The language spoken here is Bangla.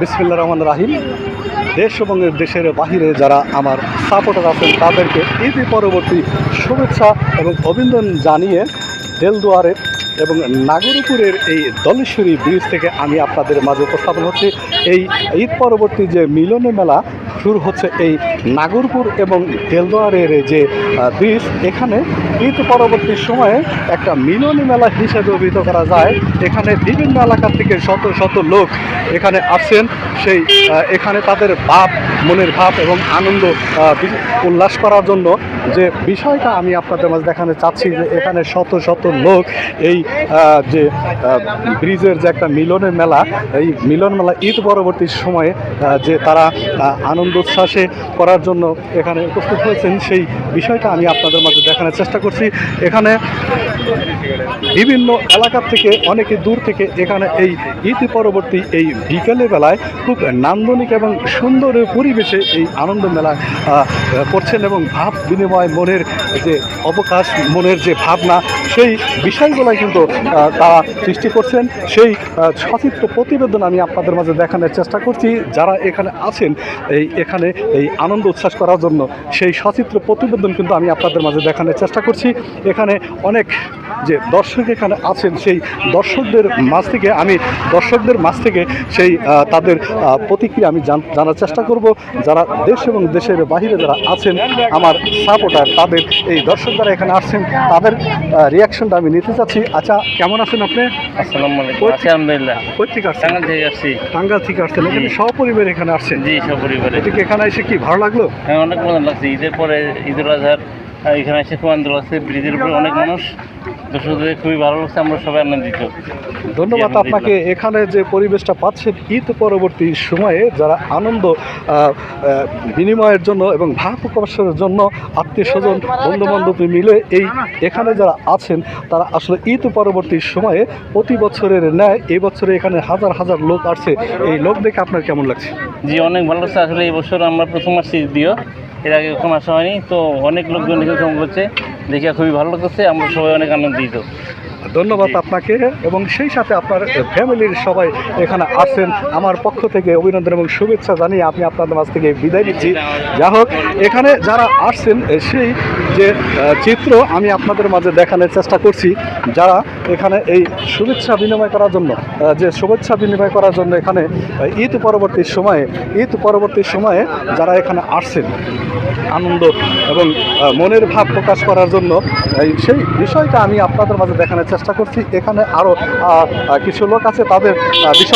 বিসমিল্লাহির রহমানির রহিম। দেশ এবং দেশের বাহিরে যারা আমার সাপোর্টার আছেন তাদেরকে ঈদ পরবর্তী শুভেচ্ছা এবং অভিনন্দন জানিয়ে দেলদুয়ারের এবং নাগরপুরের এই দলেশ্বরী ব্রিজ থেকে আমি আপনাদের মাঝে উপস্থাপন হচ্ছে এই ঈদ পরবর্তী যে মিলনী মেলা শুরু হচ্ছে এই নাগরপুর এবং দেলদুয়ারের যে ব্রিজ। এখানে ঈদ পরবর্তী সময়ে একটা মিলনী মেলা হিসেবে অভিহিত করা যায়। এখানে বিভিন্ন এলাকা থেকে শত শত লোক এখানে আসছেন, সেই এখানে তাদের ভাব, মনের ভাব এবং আনন্দ উল্লাস করার জন্য যে বিষয়টা আমি আপনাদের মাঝে দেখাতে চাচ্ছি যে এখানে শত শত লোক এই যে ব্রিজের যে একটা মিলনের মেলা, এই মিলন মেলা ঈদ পরবর্তী সময়ে যে তারা আনন্দ উচ্ছ্বাসে করার জন্য এখানে উপস্থিত হয়েছেন, সেই বিষয়টা আমি আপনাদের মাঝে দেখানোর চেষ্টা করছি। এখানে বিভিন্ন এলাকা থেকে অনেকে দূর থেকে এখানে এই ঈদ পরবর্তী এই বিকেলে বেলায় খুব নান্দনিক এবং সুন্দর পরিবেশে এই আনন্দ মেলা করছেন এবং ভাব বিনিময়, মনের যে অবকাশ, মনের যে ভাবনা, সেই বিষয়গুলোই কিন্তু তারা সৃষ্টি করছেন। সেই সচিত্র প্রতিবেদন আমি আপনাদের মাঝে দেখানোর চেষ্টা করছি। যারা এখানে আছেন এখানে এই আনন্দ উচ্ছ্বাস করার জন্য, সেই সচিত্র প্রতিবেদন কিন্তু আমি আপনাদের মাঝে দেখানোর চেষ্টা করছি। এখানে অনেক যে দর্শক এখানে আছেন, সেই দর্শকদের মাঝ থেকে সেই তাদের প্রতিক্রিয়া আমি জানার চেষ্টা করব। যারা দেশ এবং দেশের বাহিরে যারা আছেন আমার সাপোর্টার, তাদের এই দর্শক যারা এখানে আসছেন তাদের রিয়াকশনটা আমি নিতে চাচ্ছি। আচ্ছা, কেমন আছেন আপনি? আসসালামু আলাইকুম। আলহামদুলিল্লাহ। কই থেকে আসছেন? টাঙ্গাইল থেকে আসছি। টাঙ্গাইল থেকে আসছেন? এখানে সপরিবার এখানে আসছেন? জি, সপরিবারে। এদিকে এখানে এসে কি ভালো লাগলো? হ্যাঁ, অনেক মজা লাগছে। ঈদের পরে ঈদুল আজহার এখানে এসে খুব আনন্দ লাগছে। ব্রিজের উপরে অনেক মানুষ, দর্শকদের খুবই ভালো লাগছে। আমরা সবাই আনন্দিত। ধন্যবাদ আপনাকে। এখানে যে পরিবেশটা পাচ্ছেন ঈদ পরবর্তী সময়ে যারা আনন্দ বিনিময়ের জন্য এবং ভাব প্রকাশের জন্য আত্মীয় স্বজন, বন্ধু বান্ধব মিলে এখানে যারা আছেন তারা আসলে ঈদ পরবর্তী সময়ে প্রতি বছরের ন্যায় এই বছরে এখানে হাজার হাজার লোক আসছে। এই লোক দেখে আপনার কেমন লাগছে? জি, অনেক ভালো লাগছে। আসলে এই বছর আমরা প্রথম আসছি দিও, এর আগে কখনো আসা হয়নি, তো অনেক লোকজন এখানে করছে, দেখে খুবই ভালো লাগছে। আমরা সবাই অনেক আনন্দিত। ধন্যবাদ আপনাকে এবং সেই সাথে আপনার ফ্যামিলির সবাই এখানে আসছেন। আমার পক্ষ থেকে অভিনন্দন এবং শুভেচ্ছা জানিয়ে আমি আপনাদের মাঝ থেকে বিদায় নিচ্ছি। যা হোক, এখানে যারা আসছেন সেই যে চিত্র আমি আপনাদের মাঝে দেখানোর চেষ্টা করছি। যারা এখানে এই শুভেচ্ছা বিনিময় করার জন্য এখানে ঈদ পরবর্তী সময়ে যারা এখানে আসছেন আনন্দ এবং মনের ভাব প্রকাশ করার জন্য, সেই বিষয়টা আমি আপনাদের মাঝে দেখানোর চেষ্টা করছি। এখানে আরও কিছু লোক আছে, তাদের বিষয়